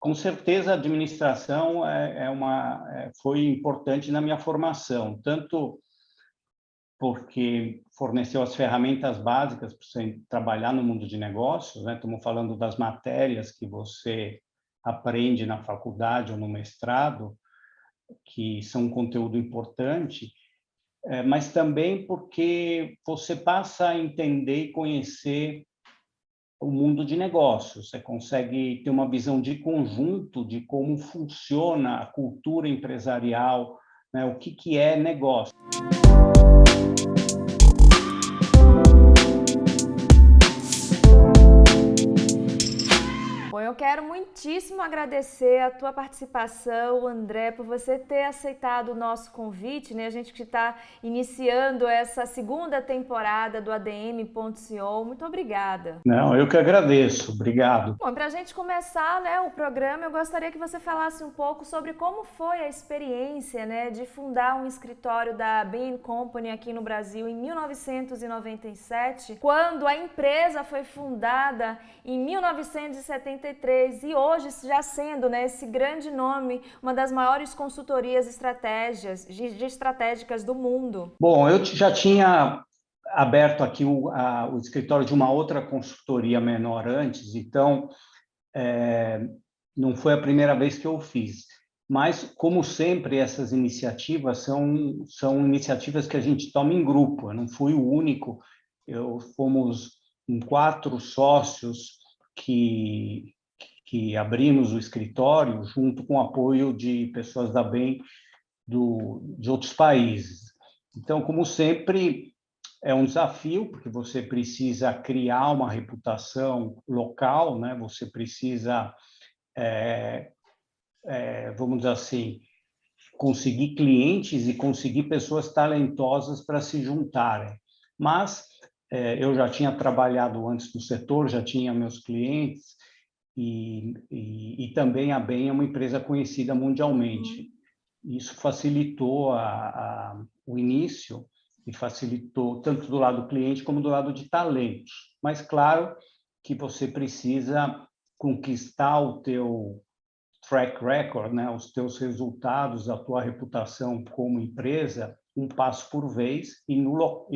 Com certeza, a administração foi importante na minha formação, tanto porque forneceu as ferramentas básicas para você trabalhar no mundo de negócios, né? Estamos falando das matérias que você aprende na faculdade ou no mestrado, que são um conteúdo importante, mas também porque você passa a entender e conhecer o mundo de negócios. Você consegue ter uma visão de conjunto de como funciona a cultura empresarial, né? O que é negócio. Bom, eu quero muitíssimo agradecer a tua participação, André, por você ter aceitado o nosso convite, né? A gente que está iniciando essa segunda temporada do ADM.co. Muito obrigada. Não, eu que agradeço. Obrigado. Bom, para a gente começar, né, o programa, eu gostaria que você falasse um pouco sobre como foi a experiência, né, de fundar um escritório da Bain & Company aqui no Brasil em 1997, quando a empresa foi fundada em 1973 e hoje já sendo, né, esse grande nome, uma das maiores consultorias estratégicas do mundo. Bom, eu já tinha aberto aqui o escritório de uma outra consultoria menor antes, então não foi a primeira vez que eu fiz. Mas, como sempre, essas iniciativas são iniciativas que a gente toma em grupo. Eu não fui o único. Fomos em 4 sócios que abrimos o escritório junto com o apoio de pessoas da BEM de outros países. Então, como sempre, é um desafio, porque você precisa criar uma reputação local, né? Você precisa, vamos dizer assim, conseguir clientes e conseguir pessoas talentosas para se juntarem. Mas eu já tinha trabalhado antes no setor, já tinha meus clientes, e também a BEM é uma empresa conhecida mundialmente. Isso facilitou o início e facilitou tanto do lado do cliente como do lado de talentos. Mas, claro, que você precisa conquistar o teu track record, né? Os teus resultados, a tua reputação como empresa, um passo por vez e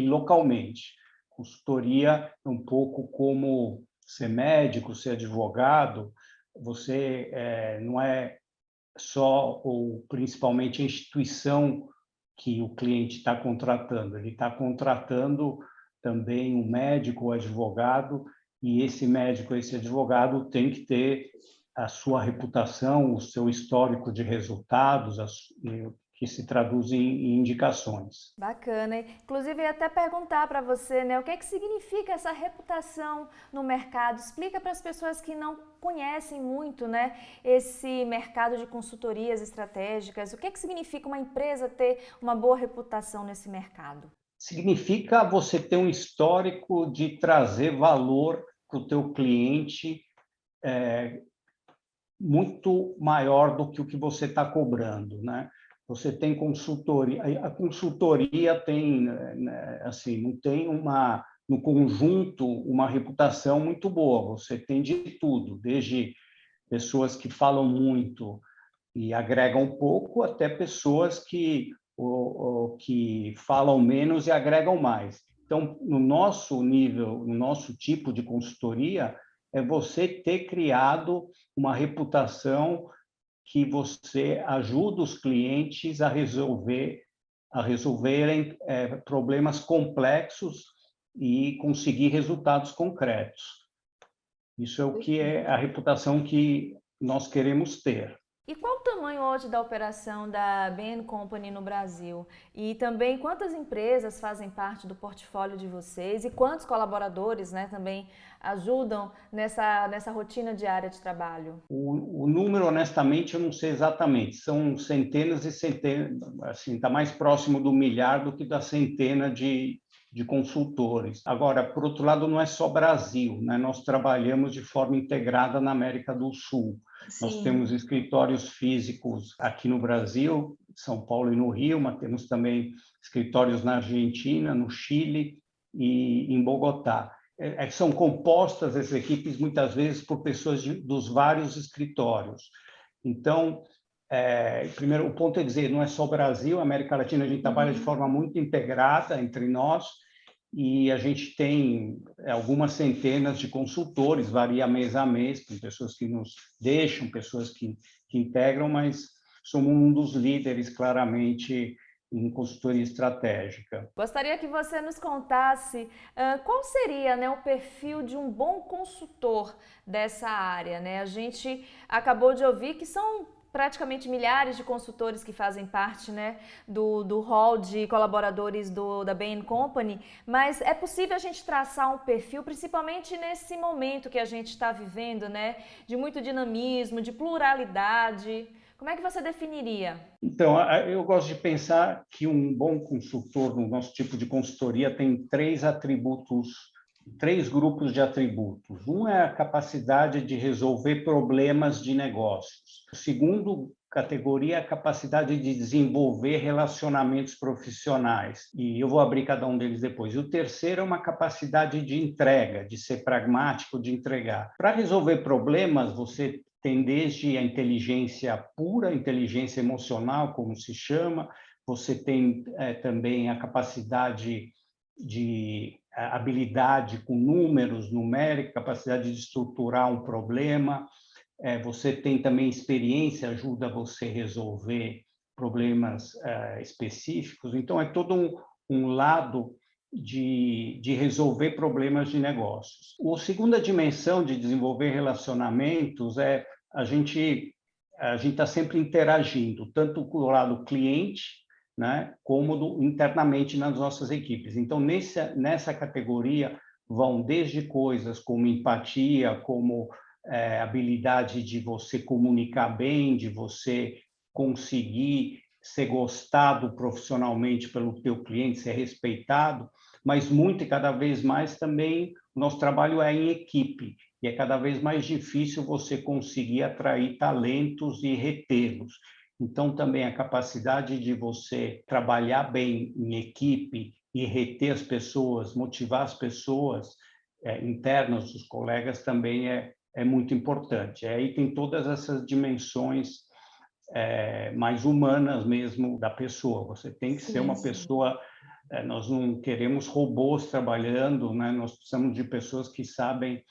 localmente. Consultoria é um pouco como ser médico, ser advogado. Você não é só ou principalmente a instituição que o cliente está contratando. Ele está contratando também um médico ou advogado, e esse médico, esse advogado tem que ter a sua reputação, o seu histórico de resultados, que se traduzem em indicações. Bacana. Inclusive, eu ia até perguntar para você, né, o que é que significa essa reputação no mercado? Explica para as pessoas que não conhecem muito, né, esse mercado de consultorias estratégicas. O que é que significa uma empresa ter uma boa reputação nesse mercado? Significa você ter um histórico de trazer valor para o teu cliente muito maior do que o que você está cobrando, né? Você tem consultoria, a consultoria tem, né, assim, não tem no conjunto uma reputação muito boa. Você tem de tudo, desde pessoas que falam muito e agregam pouco, até pessoas que falam menos e agregam mais. Então, no nosso nível, no nosso tipo de consultoria, é você ter criado uma reputação que você ajuda os clientes a resolverem problemas complexos e conseguir resultados concretos. Isso é o que é a reputação que nós queremos ter. E qual o tamanho hoje da operação da Bain & Company no Brasil? E também quantas empresas fazem parte do portfólio de vocês e quantos colaboradores, né, também ajudam nessa rotina diária de trabalho? O número, honestamente, eu não sei exatamente. São centenas e centenas, assim, está mais próximo do milhar do que da centena de consultores. Agora, por outro lado, não é só Brasil, né? Nós trabalhamos de forma integrada na América do Sul. Sim. Nós temos escritórios físicos aqui no Brasil, São Paulo e no Rio, mas temos também escritórios na Argentina, no Chile e em Bogotá. são compostas as equipes muitas vezes por pessoas dos vários escritórios. Então, primeiro, o ponto é dizer, não é só o Brasil, a América Latina, a gente trabalha de forma muito integrada entre nós, e a gente tem algumas centenas de consultores, varia mês a mês, tem pessoas que nos deixam, pessoas que integram, mas somos um dos líderes, claramente, em consultoria estratégica. Gostaria que você nos contasse qual seria, né, o perfil de um bom consultor dessa área, né? A gente acabou de ouvir que são praticamente milhares de consultores que fazem parte, né, do hall de colaboradores da Bain & Company, mas é possível a gente traçar um perfil, principalmente nesse momento que a gente está vivendo, né, de muito dinamismo, de pluralidade. Como é que você definiria? Então, eu gosto de pensar que um bom consultor, no nosso tipo de consultoria, tem três grupos de atributos. Um é a capacidade de resolver problemas de negócios. O segundo categoria é a capacidade de desenvolver relacionamentos profissionais. E eu vou abrir cada um deles depois. E o terceiro é uma capacidade de entrega, de ser pragmático, de entregar. Para resolver problemas, você tem desde a inteligência pura, inteligência emocional, como se chama, você tem também a capacidade de habilidade com números, numérica, capacidade de estruturar um problema, você tem também experiência, ajuda você a resolver problemas específicos. Então, é todo um lado de resolver problemas de negócios. A segunda dimensão de desenvolver relacionamentos é a gente está sempre interagindo, tanto com o lado cliente, né, como internamente nas nossas equipes. Então, nessa categoria, vão desde coisas como empatia, como habilidade de você comunicar bem, de você conseguir ser gostado profissionalmente pelo teu cliente, ser respeitado, mas muito e cada vez mais também o nosso trabalho é em equipe, e é cada vez mais difícil você conseguir atrair talentos e retê-los. Então, também a capacidade de você trabalhar bem em equipe e reter as pessoas, motivar as pessoas internas, os colegas, também é muito importante. Aí tem todas essas dimensões mais humanas mesmo da pessoa. Você tem que ser uma pessoa... nós não queremos robôs trabalhando, né? Nós precisamos de pessoas que sabem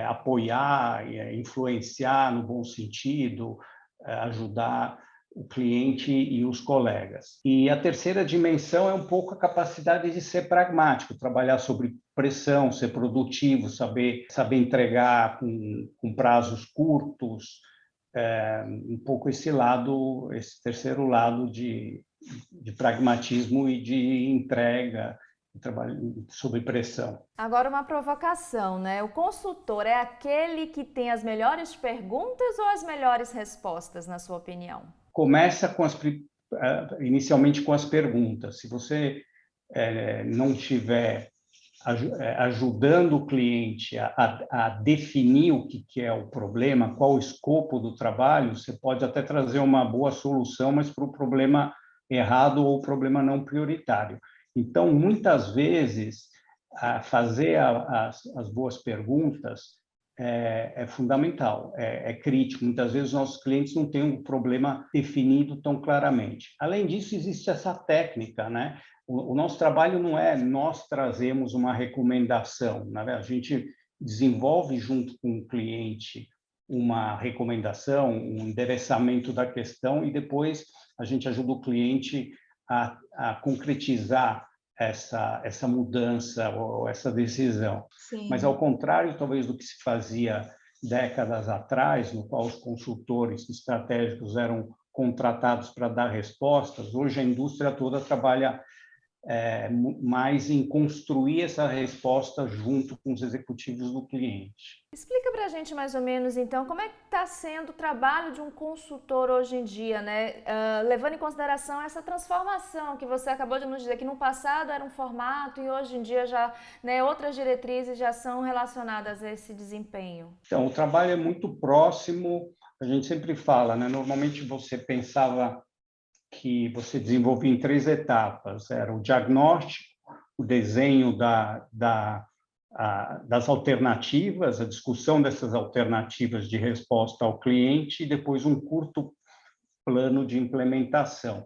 apoiar, influenciar no bom sentido, ajudar o cliente e os colegas. E a terceira dimensão é um pouco a capacidade de ser pragmático, trabalhar sob pressão, ser produtivo, saber entregar com prazos curtos, um pouco esse terceiro lado de pragmatismo e de entrega, trabalho sob pressão. Agora uma provocação, né? O consultor é aquele que tem as melhores perguntas ou as melhores respostas, na sua opinião? Começa inicialmente com as perguntas. Se você não estiver ajudando o cliente a definir o que é o problema, qual o escopo do trabalho, você pode até trazer uma boa solução, mas para o problema errado ou o problema não prioritário. Então, muitas vezes, fazer as boas perguntas é fundamental, é crítico. Muitas vezes, os nossos clientes não têm um problema definido tão claramente. Além disso, existe essa técnica, né? O nosso trabalho não é nós trazemos uma recomendação, né? A gente desenvolve junto com o cliente uma recomendação, um endereçamento da questão e depois a gente ajuda o cliente a concretizar essa mudança ou essa decisão. Sim. Mas, ao contrário, talvez, do que se fazia décadas atrás, no qual os consultores estratégicos eram contratados para dar respostas, hoje a indústria toda trabalha mais em construir essa resposta junto com os executivos do cliente. Explica para a gente mais ou menos, então, como é que está sendo o trabalho de um consultor hoje em dia, né? Levando em consideração essa transformação que você acabou de nos dizer, que no passado era um formato e hoje em dia já, né, outras diretrizes já são relacionadas a esse desempenho. Então, o trabalho é muito próximo, a gente sempre fala, né? Normalmente você pensava que você desenvolvia em 3 etapas, era o diagnóstico, o desenho das alternativas, a discussão dessas alternativas de resposta ao cliente e depois um curto plano de implementação.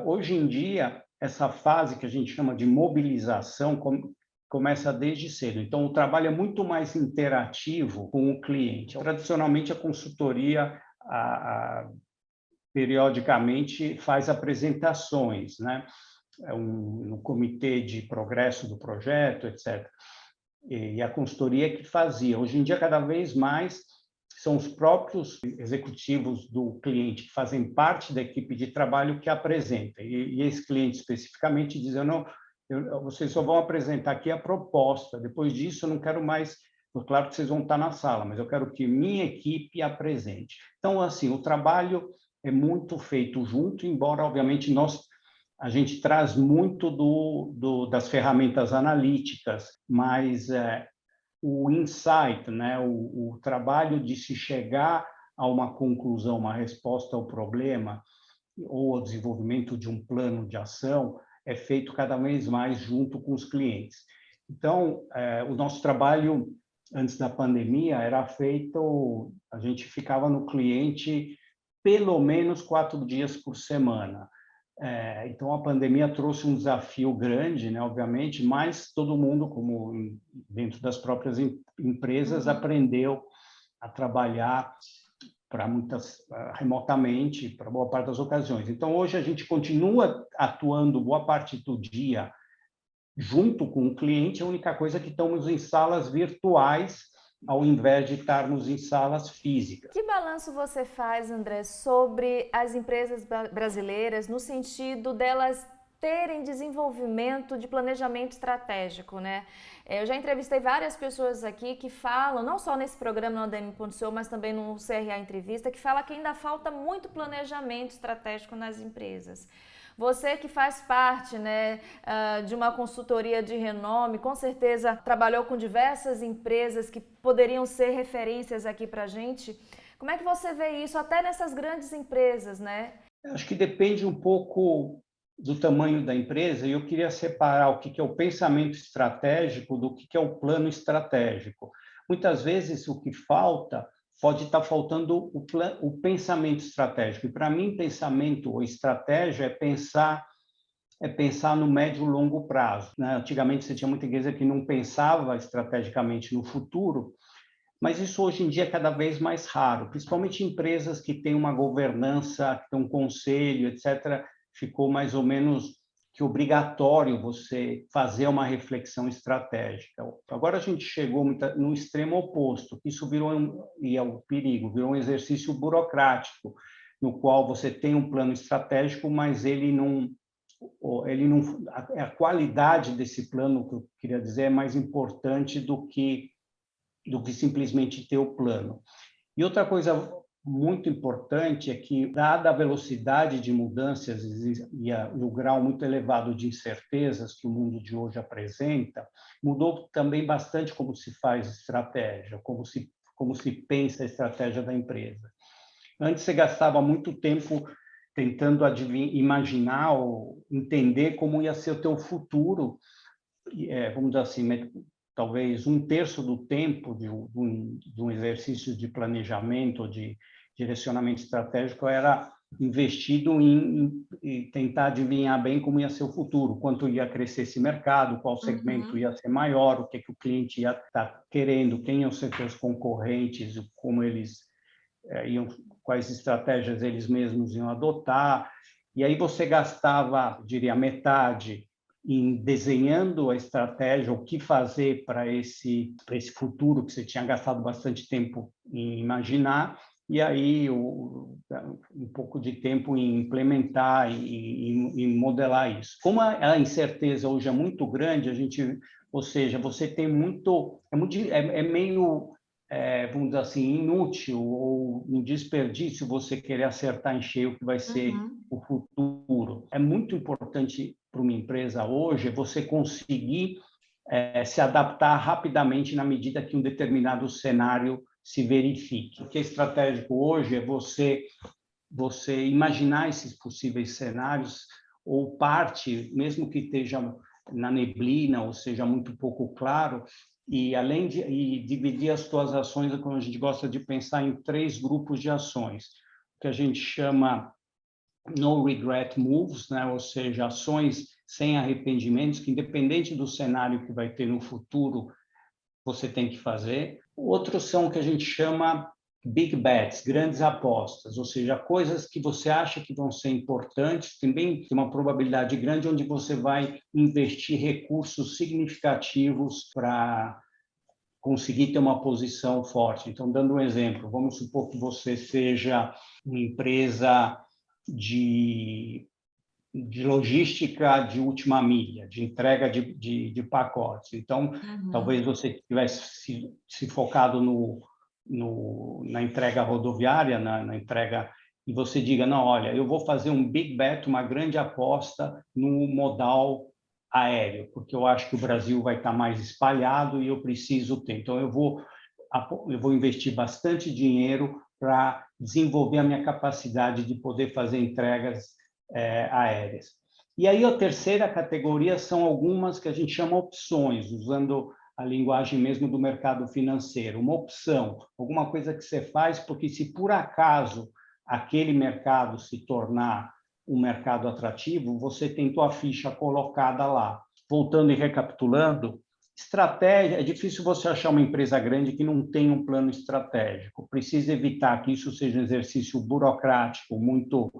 Hoje em dia, essa fase que a gente chama de mobilização começa desde cedo. Então, o trabalho é muito mais interativo com o cliente. Tradicionalmente, a consultoria periodicamente faz apresentações, né? No comitê de progresso do projeto, etc. E a consultoria que fazia. Hoje em dia, cada vez mais, são os próprios executivos do cliente que fazem parte da equipe de trabalho que apresentam. E esse cliente especificamente diz, vocês só vão apresentar aqui a proposta, depois disso eu não quero mais, claro que vocês vão estar na sala, mas eu quero que minha equipe apresente. Então, assim, o trabalho é muito feito junto, embora, obviamente, a gente traz muito das ferramentas analíticas, mas o insight, né, o trabalho de se chegar a uma conclusão, uma resposta ao problema, ou ao desenvolvimento de um plano de ação, é feito cada vez mais junto com os clientes. Então, o nosso trabalho, antes da pandemia, era feito, a gente ficava no cliente pelo menos 4 dias por semana. Então, a pandemia trouxe um desafio grande, né, obviamente, mas todo mundo, como dentro das próprias empresas, aprendeu a trabalhar remotamente, para boa parte das ocasiões. Então, hoje a gente continua atuando boa parte do dia junto com o cliente, a única coisa é que estamos em salas virtuais, ao invés de estarmos em salas físicas. Que balanço você faz, André, sobre as empresas brasileiras, no sentido delas terem desenvolvimento de planejamento estratégico, né? Eu já entrevistei várias pessoas aqui que falam, não só nesse programa no ADM.co, mas também no CRA Entrevista, que fala que ainda falta muito planejamento estratégico nas empresas. Você que faz parte, né, de uma consultoria de renome, com certeza trabalhou com diversas empresas que poderiam ser referências aqui para a gente. Como é que você vê isso até nessas grandes empresas, né? Acho que depende um pouco do tamanho da empresa, e eu queria separar o que é o pensamento estratégico do que é o plano estratégico. Muitas vezes o que pode estar faltando o pensamento estratégico. E para mim, pensamento ou estratégia é pensar no médio e longo prazo, né? Antigamente você tinha muita empresa que não pensava estrategicamente no futuro, mas isso hoje em dia é cada vez mais raro, principalmente empresas que têm uma governança, que têm um conselho, etc. Ficou mais ou menos que obrigatório você fazer uma reflexão estratégica. Agora a gente chegou no extremo oposto, isso e é o perigo, virou um exercício burocrático, no qual você tem um plano estratégico, mas a qualidade desse plano, que eu queria dizer, é mais importante do que simplesmente ter o plano. E outra coisa muito importante é que, dada a velocidade de mudanças e o grau muito elevado de incertezas que o mundo de hoje apresenta, mudou também bastante como se faz estratégia, como se pensa a estratégia da empresa. Antes você gastava muito tempo tentando imaginar ou entender como ia ser o teu futuro, vamos dizer assim, talvez 1/3 do tempo de um exercício de planejamento, de direcionamento estratégico, era investido em tentar adivinhar bem como ia ser o futuro, quanto ia crescer esse mercado, qual segmento ia ser maior, o que o cliente ia estar querendo, quem iam ser seus concorrentes, como eles quais estratégias eles mesmos iam adotar. E aí você gastava, diria, metade em desenhando a estratégia, o que fazer para esse futuro que você tinha gastado bastante tempo em imaginar, e aí um pouco de tempo em implementar e modelar isso. Como a incerteza hoje é muito grande, ou seja, você tem meio, vamos dizer assim, inútil ou um desperdício você querer acertar em cheio o que vai ser o futuro. É muito importante para uma empresa hoje você conseguir se adaptar rapidamente na medida que um determinado cenário se verifique. O que é estratégico hoje é você imaginar esses possíveis cenários ou parte, mesmo que esteja na neblina, ou seja, muito pouco claro, e além de dividir as tuas ações, como a gente gosta de pensar em 3 grupos de ações, que a gente chama no regret moves, né? Ou seja, ações sem arrependimentos, que independente do cenário que vai ter no futuro, você tem que fazer. Outros são o que a gente chama big bets, grandes apostas, ou seja, coisas que você acha que vão ser importantes, também tem uma probabilidade grande onde você vai investir recursos significativos para conseguir ter uma posição forte. Então, dando um exemplo, vamos supor que você seja uma empresa de logística de última milha, de entrega de pacotes. Então, talvez você tivesse se focado na entrega rodoviária, na entrega, e você diga, não, olha, eu vou fazer um big bet, uma grande aposta no modal aéreo, porque eu acho que o Brasil vai estar mais espalhado e eu preciso ter. Então, eu vou investir bastante dinheiro para desenvolver a minha capacidade de poder fazer entregas aéreas. E aí a terceira categoria são algumas que a gente chama opções, usando a linguagem mesmo do mercado financeiro. Uma opção, alguma coisa que você faz porque se por acaso aquele mercado se tornar um mercado atrativo, você tem tua ficha colocada lá. Voltando e recapitulando, estratégia, é difícil você achar uma empresa grande que não tem um plano estratégico. Precisa evitar que isso seja um exercício burocrático, muito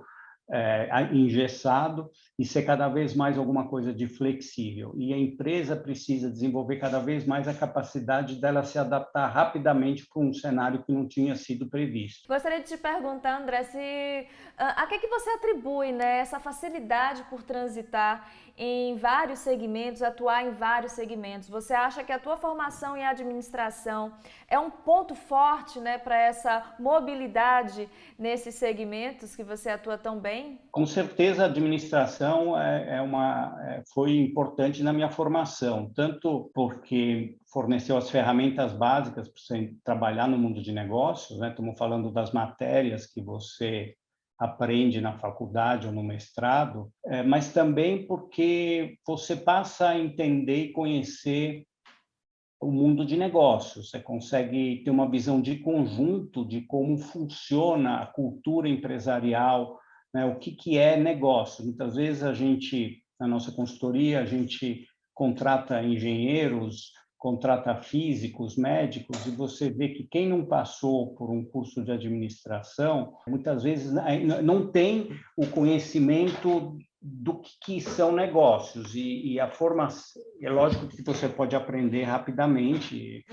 engessado, e ser cada vez mais alguma coisa de flexível. E a empresa precisa desenvolver cada vez mais a capacidade dela se adaptar rapidamente para um cenário que não tinha sido previsto. Gostaria de te perguntar, André, a que você atribui, né, essa facilidade por transitar em vários segmentos, atuar em vários segmentos? Você acha que a tua formação em administração é um ponto forte, né, para essa mobilidade nesses segmentos que você atua tão bem? Com certeza, a administração foi importante na minha formação, tanto porque forneceu as ferramentas básicas para você trabalhar no mundo de negócios, né? Estamos falando das matérias que você aprende na faculdade ou no mestrado, mas também porque você passa a entender e conhecer o mundo de negócios. Você consegue ter uma visão de conjunto de como funciona a cultura empresarial, né? O que é negócio. Muitas vezes na nossa consultoria, a gente contrata engenheiros, contrata físicos, médicos, e você vê que quem não passou por um curso de administração, muitas vezes não tem o conhecimento do que são negócios, e a formação, é lógico que você pode aprender rapidamente,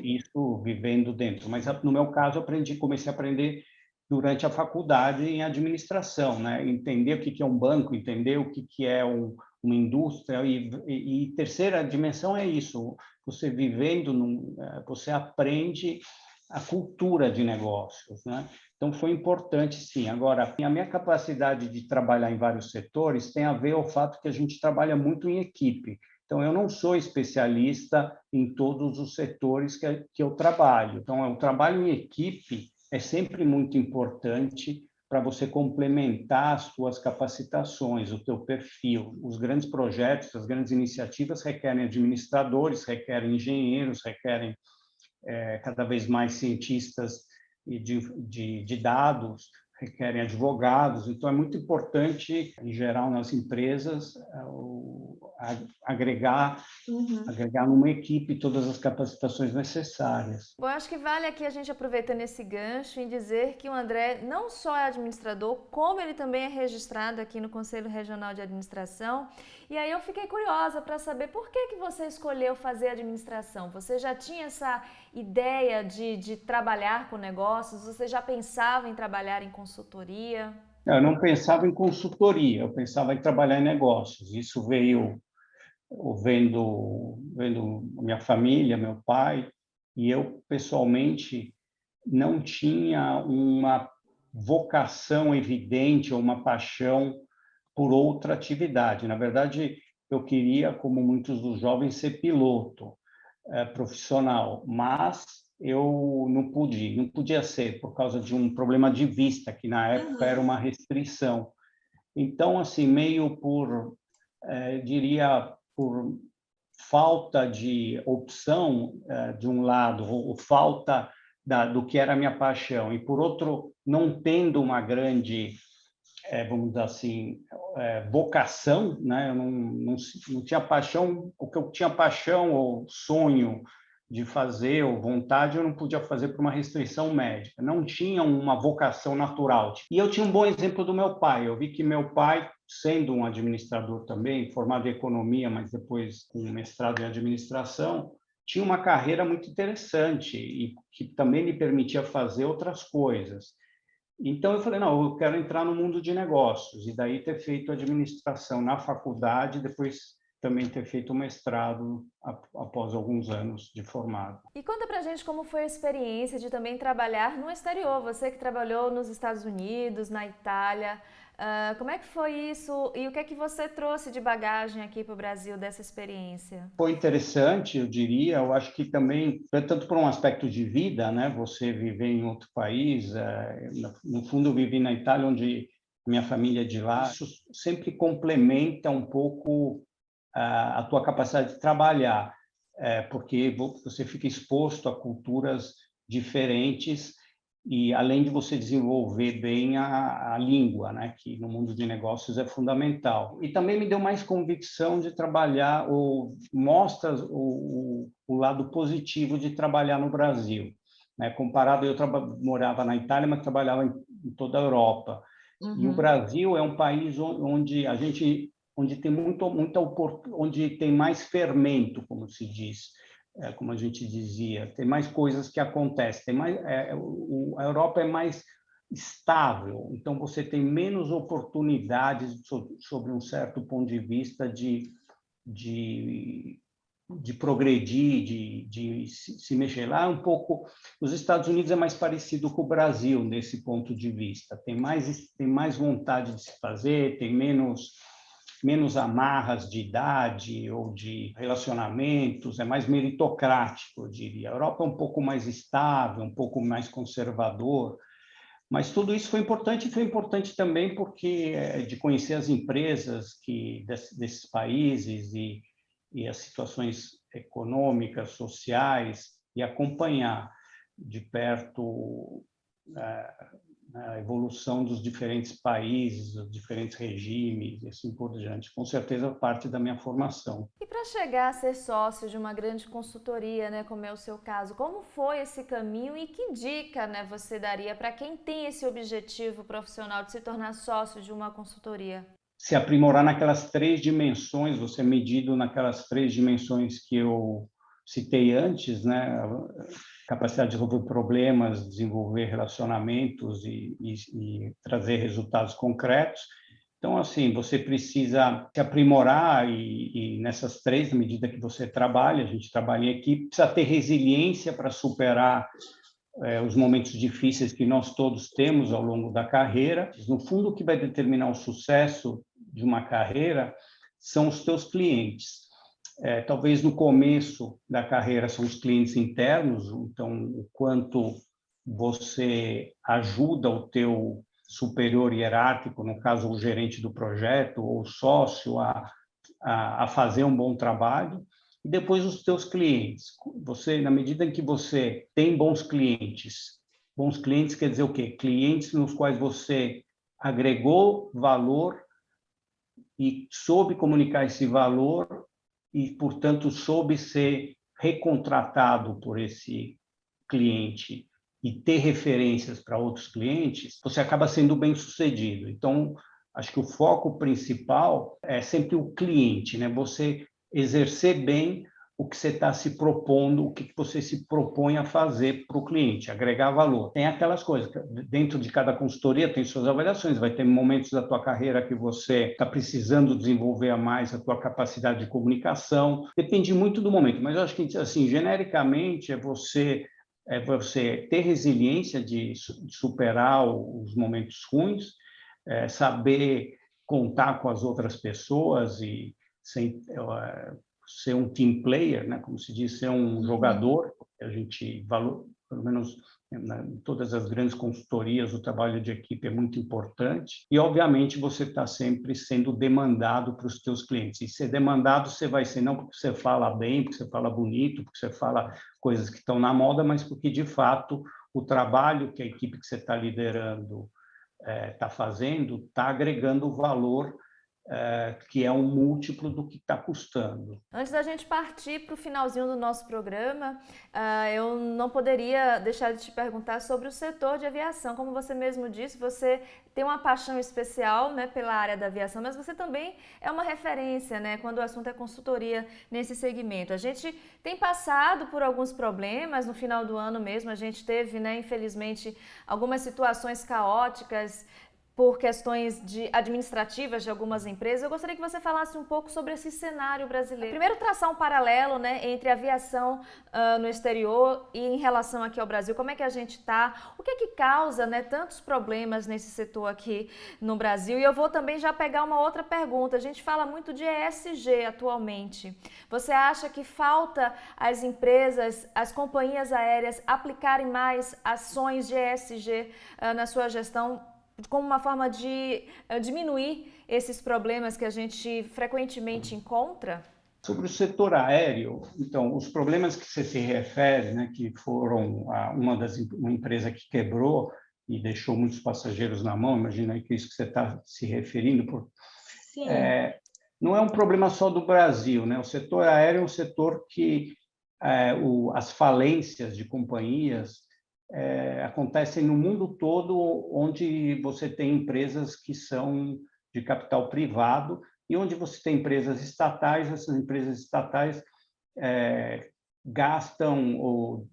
isso vivendo dentro, mas no meu caso comecei a aprender durante a faculdade em administração, né? Entender o que é um banco, entender o que é uma indústria, e terceira dimensão é isso, você vivendo, você aprende a cultura de negócios, né? Então, foi importante, sim. Agora, a minha capacidade de trabalhar em vários setores tem a ver ao fato que a gente trabalha muito em equipe. Então, eu não sou especialista em todos os setores que eu trabalho. Então, o trabalho em equipe é sempre muito importante para você complementar as suas capacitações, o teu perfil. Os grandes projetos, as grandes iniciativas requerem administradores, requerem engenheiros, requerem cada vez mais cientistas de dados, requerem advogados. Então, é muito importante, em geral, nas empresas, agregar numa equipe todas as capacitações necessárias. Bom, eu acho que vale aqui a gente aproveitando esse gancho e dizer que o André não só é administrador, como ele também é registrado aqui no Conselho Regional de Administração. E aí eu fiquei curiosa para saber por que você escolheu fazer administração. Você já tinha essa ideia de trabalhar com negócios? Você já pensava em trabalhar em consultoria? Eu não pensava em consultoria, eu pensava em trabalhar em negócios. Isso veio vendo minha família, meu pai, e eu, pessoalmente, não tinha uma vocação evidente ou uma paixão por outra atividade. Na verdade, eu queria, como muitos dos jovens, ser piloto profissional, mas eu não podia ser por causa de um problema de vista, que na época era uma restrição. Então, assim, meio diria, por falta de opção, de um lado, ou falta do que era a minha paixão, e, por outro, não tendo uma grande, vamos dizer assim, vocação, né? Eu não tinha paixão, o que eu tinha paixão ou sonho de fazer, ou vontade, eu não podia fazer por uma restrição médica. Não tinha uma vocação natural. E eu tinha um bom exemplo do meu pai. Eu vi que meu pai, sendo um administrador também, formado em economia, mas depois com mestrado em administração, tinha uma carreira muito interessante e que também lhe permitia fazer outras coisas. Então, eu falei, não, eu quero entrar no mundo de negócios. E daí ter feito administração na faculdade, depois também ter feito o mestrado após alguns anos de formado. E conta pra gente como foi a experiência de também trabalhar no exterior. Você que trabalhou nos Estados Unidos, na Itália, como é que foi isso e o que é que você trouxe de bagagem aqui para o Brasil dessa experiência? Foi interessante, eu diria. Eu acho que também, tanto por um aspecto de vida, né? Você viver em outro país, no fundo eu vivi na Itália, onde minha família é de lá. Isso sempre complementa um pouco a tua capacidade de trabalhar, porque você fica exposto a culturas diferentes e além de você desenvolver bem a língua, né, que no mundo de negócios é fundamental. E também me deu mais convicção de trabalhar, ou mostra o lado positivo de trabalhar no Brasil. Né? Comparado, eu morava na Itália, mas trabalhava em toda a Europa. Uhum. E o Brasil é um país onde tem onde tem mais fermento, como se diz, como a gente dizia, tem mais coisas que acontecem, a Europa é mais estável, então você tem menos oportunidades sobre um certo ponto de vista de progredir, de se mexer. Lá um pouco, os Estados Unidos é mais parecido com o Brasil nesse ponto de vista, tem mais vontade de se fazer, tem menos amarras de idade ou de relacionamentos, é mais meritocrático, eu diria. A Europa é um pouco mais estável, um pouco mais conservador, mas tudo isso foi importante também porque de conhecer as empresas desses países e as situações econômicas, sociais, e acompanhar de perto a evolução dos diferentes países, dos diferentes regimes e assim por diante. Com certeza parte da minha formação. E para chegar a ser sócio de uma grande consultoria, né, como é o seu caso, como foi esse caminho e que dica, né, você daria para quem tem esse objetivo profissional de se tornar sócio de uma consultoria? Se aprimorar naquelas 3 dimensões, você medido naquelas 3 dimensões que eu citei antes, né? Capacidade de resolver problemas, desenvolver relacionamentos e trazer resultados concretos. Então, assim, você precisa se aprimorar e nessas 3, na medida que você trabalha, a gente trabalha em equipe, precisa ter resiliência para superar os momentos difíceis que nós todos temos ao longo da carreira. No fundo, o que vai determinar o sucesso de uma carreira são os teus clientes. Talvez no começo da carreira são os clientes internos, então o quanto você ajuda o teu superior hierárquico, no caso o gerente do projeto ou o sócio, a fazer um bom trabalho. E depois os teus clientes. Na medida em que você tem bons clientes quer dizer o quê? Clientes nos quais você agregou valor e soube comunicar esse valor e, portanto, soube ser recontratado por esse cliente e ter referências para outros clientes, você acaba sendo bem-sucedido. Então, acho que o foco principal é sempre o cliente, né? Você exercer bem o que você está se propondo, o que você se propõe a fazer para o cliente, agregar valor. Tem aquelas coisas, dentro de cada consultoria tem suas avaliações, vai ter momentos da tua carreira que você está precisando desenvolver mais a tua capacidade de comunicação, depende muito do momento, mas eu acho que, assim, genericamente, é você ter resiliência de superar os momentos ruins, saber contar com as outras pessoas e ser um team player, né? Como se diz, ser um jogador. A gente pelo menos Em todas as grandes consultorias, o trabalho de equipe é muito importante e, obviamente, você está sempre sendo demandado para os seus clientes. E ser demandado você vai ser não porque você fala bem, porque você fala bonito, porque você fala coisas que estão na moda, mas porque, de fato, o trabalho que a equipe que você está liderando está fazendo está agregando valor que é um múltiplo do que está custando. Antes da gente partir para o finalzinho do nosso programa, eu não poderia deixar de te perguntar sobre o setor de aviação. Como você mesmo disse, você tem uma paixão especial, né, pela área da aviação, mas você também é uma referência, né, quando o assunto é consultoria nesse segmento. A gente tem passado por alguns problemas, no final do ano mesmo a gente teve, né, infelizmente, algumas situações caóticas por questões administrativas de algumas empresas. Eu gostaria que você falasse um pouco sobre esse cenário brasileiro. Primeiro, traçar um paralelo, né, entre a aviação no exterior e em relação aqui ao Brasil. Como é que a gente está? O que é que causa, né, tantos problemas nesse setor aqui no Brasil? E eu vou também já pegar uma outra pergunta. A gente fala muito de ESG atualmente. Você acha que falta as empresas, as companhias aéreas aplicarem mais ações de ESG na sua gestão, como uma forma de diminuir esses problemas que a gente frequentemente encontra? Sobre o setor aéreo, então, os problemas que você se refere, né, que foram uma empresa que quebrou e deixou muitos passageiros na mão, imagina que é isso que você está se referindo, Sim. Não é um problema só do Brasil, né? O setor aéreo é um setor que as falências de companhias acontecem no mundo todo, onde você tem empresas que são de capital privado e onde você tem empresas estatais. Essas empresas estatais gastam ou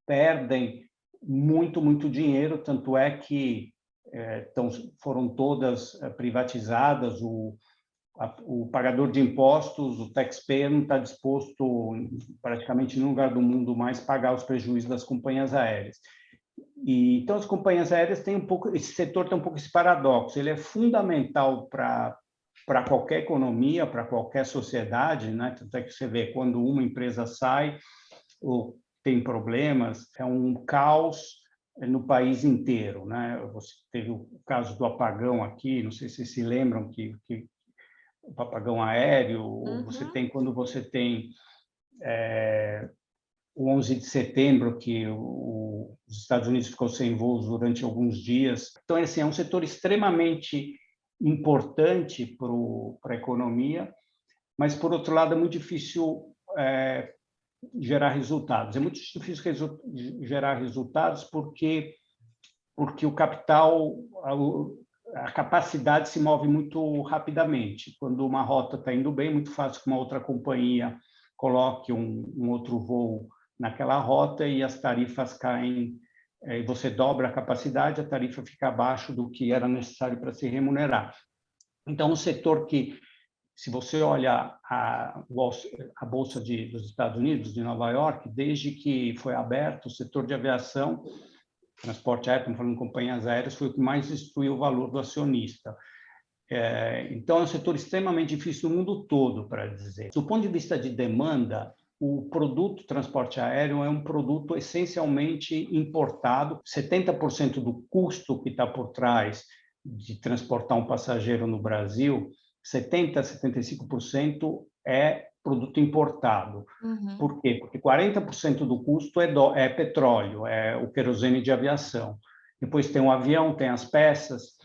perdem muito dinheiro, tanto é que foram todas privatizadas. O pagador de impostos, o taxpayer, não está disposto, praticamente em nenhum lugar do mundo mais, pagar os prejuízos das companhias aéreas. Então, as companhias aéreas têm esse setor tem um pouco esse paradoxo. Ele é fundamental para qualquer economia, para qualquer sociedade, né? Tanto é que você vê, quando uma empresa sai ou tem problemas, é um caos no país inteiro, né? Você teve o caso do apagão aqui, não sei se vocês se lembram que o apagão aéreo, você tem quando você tem o 11 de setembro, que os Estados Unidos ficou sem voos durante alguns dias. Então, assim, é um setor extremamente importante para a economia, mas, por outro lado, é muito difícil gerar resultados. É muito difícil gerar resultados porque o capital, a capacidade se move muito rapidamente. Quando uma rota está indo bem, é muito fácil que uma outra companhia coloque um outro voo naquela rota e as tarifas caem, e você dobra a capacidade, a tarifa fica abaixo do que era necessário para se remunerar. Então, um setor que, se você olha a Bolsa dos Estados Unidos, de Nova York, desde que foi aberto, o setor de aviação, transporte aéreo, estamos falando de companhias aéreas, foi o que mais destruiu o valor do acionista. Então, é um setor extremamente difícil no mundo todo, para dizer. Do ponto de vista de demanda, o produto transporte aéreo é um produto essencialmente importado. 70% do custo que está por trás de transportar um passageiro no Brasil, 70% a 75% é produto importado. Por quê? Porque 40% do custo é petróleo, é o querosene de aviação. Depois tem o avião, tem as peças,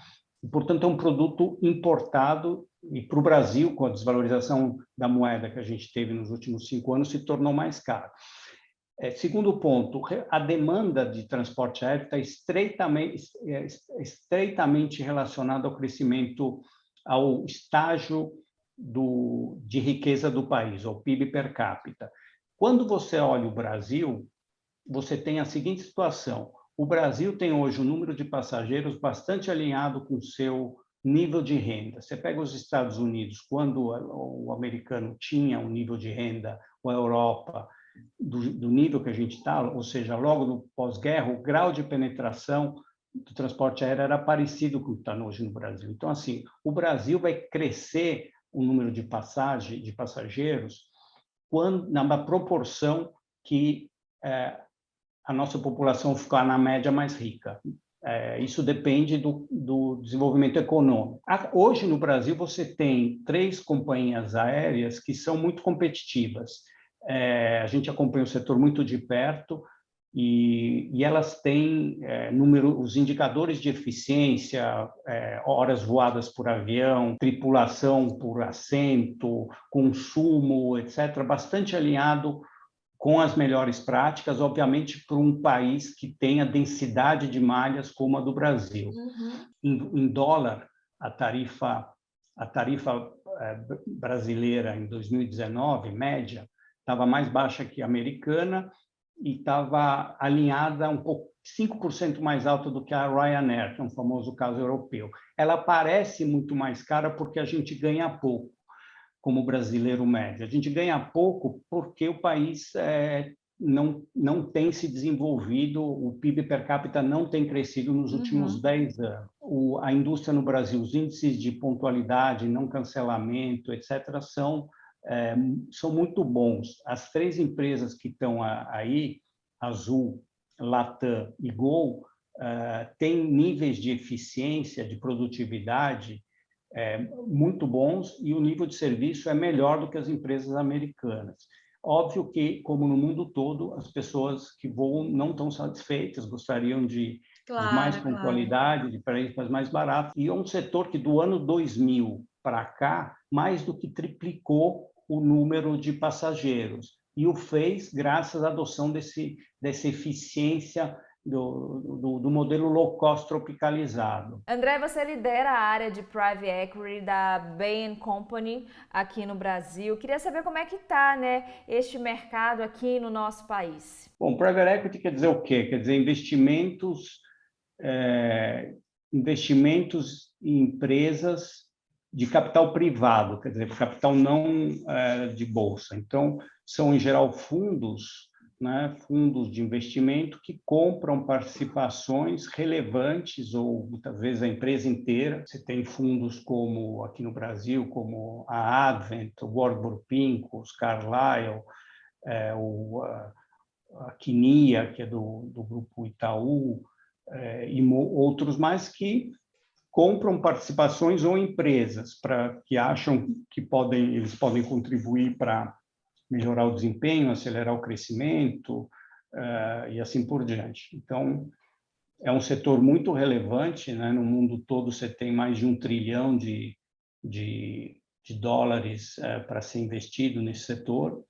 e, portanto, é um produto importado, e para o Brasil, com a desvalorização da moeda que a gente teve nos últimos 5 anos, se tornou mais caro. Segundo ponto, a demanda de transporte aéreo está estreitamente relacionada ao crescimento, ao estágio de riqueza do país, ao PIB per capita. Quando você olha o Brasil, você tem a seguinte situação: o Brasil tem hoje um número de passageiros bastante alinhado com o seu nível de renda. Você pega os Estados Unidos, quando o americano tinha um nível de renda, ou a Europa, do nível que a gente está, ou seja, logo no pós-guerra, o grau de penetração do transporte aéreo era parecido com o que está hoje no Brasil. Então, assim, o Brasil vai crescer o número de passageiros na proporção que a nossa população ficar na média mais rica. Isso depende do desenvolvimento econômico. Hoje, no Brasil, você tem 3 companhias aéreas que são muito competitivas. A gente acompanha o setor muito de perto e elas têm os indicadores de eficiência, horas voadas por avião, tripulação por assento, consumo, etc., bastante alinhado com as melhores práticas, obviamente, para um país que tem a densidade de malhas como a do Brasil. Em dólar, a tarifa brasileira em 2019, média, estava mais baixa que a americana e estava alinhada um pouco, 5% mais alta do que a Ryanair, que é um famoso caso europeu. Ela parece muito mais cara porque a gente ganha pouco, como brasileiro médio. A gente ganha pouco porque o país não tem se desenvolvido, o PIB per capita não tem crescido nos últimos 10 anos. A indústria no Brasil, os índices de pontualidade, não cancelamento, etc., são muito bons. As 3 empresas que estão aí, Azul, Latam e Gol, têm níveis de eficiência, de produtividade muito bons e o nível de serviço é melhor do que as empresas americanas. Óbvio que, como no mundo todo, as pessoas que voam não estão satisfeitas, gostariam de mais pontualidade, de tarifas mais baratas. E é um setor que, do ano 2000 para cá, mais do que triplicou o número de passageiros. E o fez graças à adoção dessa eficiência do modelo low cost tropicalizado. André, você lidera a área de Private Equity da Bain Company aqui no Brasil. Queria saber como é que está, né, este mercado aqui no nosso país. Bom, Private Equity quer dizer o quê? Quer dizer investimentos em empresas de capital privado, quer dizer, capital não de bolsa. Então, são, em geral, fundos, né, fundos de investimento que compram participações relevantes ou, muitas vezes, a empresa inteira. Você tem fundos como, aqui no Brasil, como a Advent, o Warburg Pincus, Carlyle, a Quinia, que é do Grupo Itaú, e outros mais que compram participações ou empresas que acham que eles podem contribuir para melhorar o desempenho, acelerar o crescimento e assim por diante. Então, é um setor muito relevante, né? No mundo todo você tem mais de 1 trilhão de dólares para ser investido nesse setor,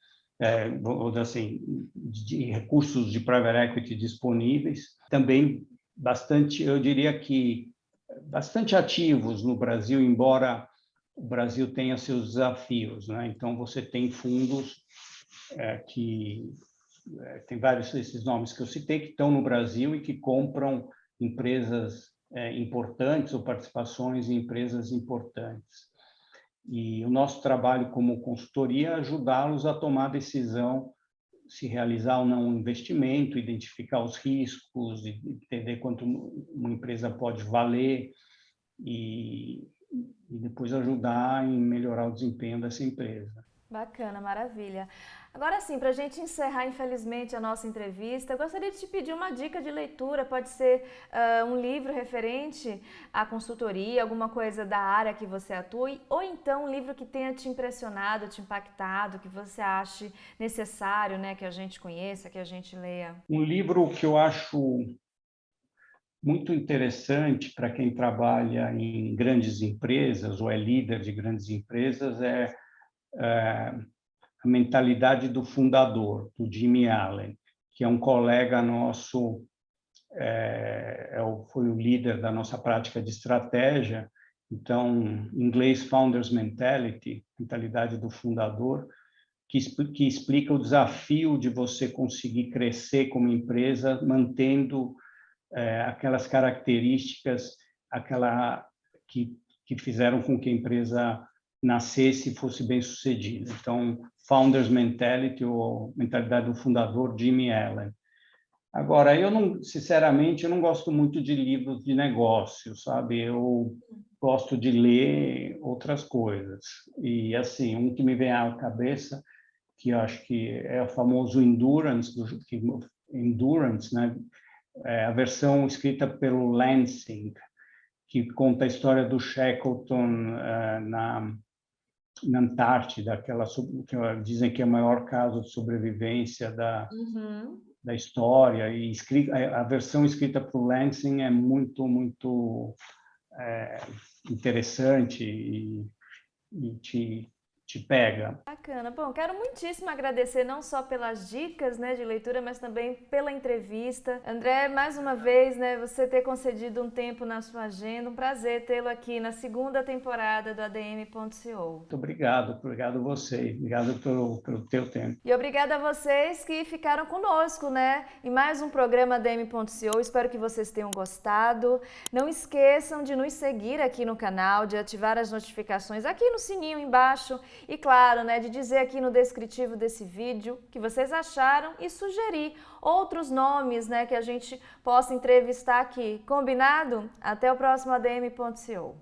assim, de recursos de private equity disponíveis. Também bastante, eu diria que bastante ativos no Brasil, embora o Brasil tenha seus desafios, né? Então, você tem fundos que tem vários desses nomes que eu citei que estão no Brasil e que compram empresas importantes ou participações em empresas importantes. E o nosso trabalho como consultoria é ajudá-los a tomar a decisão se realizar ou não um investimento, identificar os riscos, entender quanto uma empresa pode valer e depois ajudar em melhorar o desempenho dessa empresa. Bacana, maravilha. Agora sim, para a gente encerrar, infelizmente, a nossa entrevista, eu gostaria de te pedir uma dica de leitura, pode ser um livro referente à consultoria, alguma coisa da área que você atua, ou então um livro que tenha te impressionado, te impactado, que você ache necessário, né, que a gente conheça, que a gente leia. Um livro que eu acho muito interessante para quem trabalha em grandes empresas ou é líder de grandes empresas é A Mentalidade do Fundador, do Jimmy Allen, que é um colega nosso, foi o líder da nossa prática de estratégia. Então, em inglês, Founders Mentality, Mentalidade do Fundador, que explica o desafio de você conseguir crescer como empresa, mantendo aquelas características que fizeram com que a empresa nascesse e fosse bem sucedida. Então, Founders Mentality, ou Mentalidade do Fundador, Jimmy Allen. Agora, sinceramente, eu não gosto muito de livros de negócio, sabe? Eu gosto de ler outras coisas. E, assim, um que me vem à cabeça, que eu acho que é o famoso Endurance, que Endurance, né? A versão escrita pelo Lansing, que conta a história do Shackleton na Antártida, que dizem que é o maior caso de sobrevivência da história. E a versão escrita por Lansing é muito, muito interessante e te pega. Bacana. Bom, quero muitíssimo agradecer não só pelas dicas, né, de leitura, mas também pela entrevista. André, mais uma vez, né, você ter concedido um tempo na sua agenda, um prazer tê-lo aqui na segunda temporada do ADM.co. Muito obrigado a você, obrigado pelo teu tempo. E obrigada a vocês que ficaram conosco, né, em mais um programa ADM.co. Espero que vocês tenham gostado. Não esqueçam de nos seguir aqui no canal, de ativar as notificações aqui no sininho embaixo. E claro, né, de dizer aqui no descritivo desse vídeo o que vocês acharam e sugerir outros nomes, né, que a gente possa entrevistar aqui. Combinado? Até o próximo ADM.co.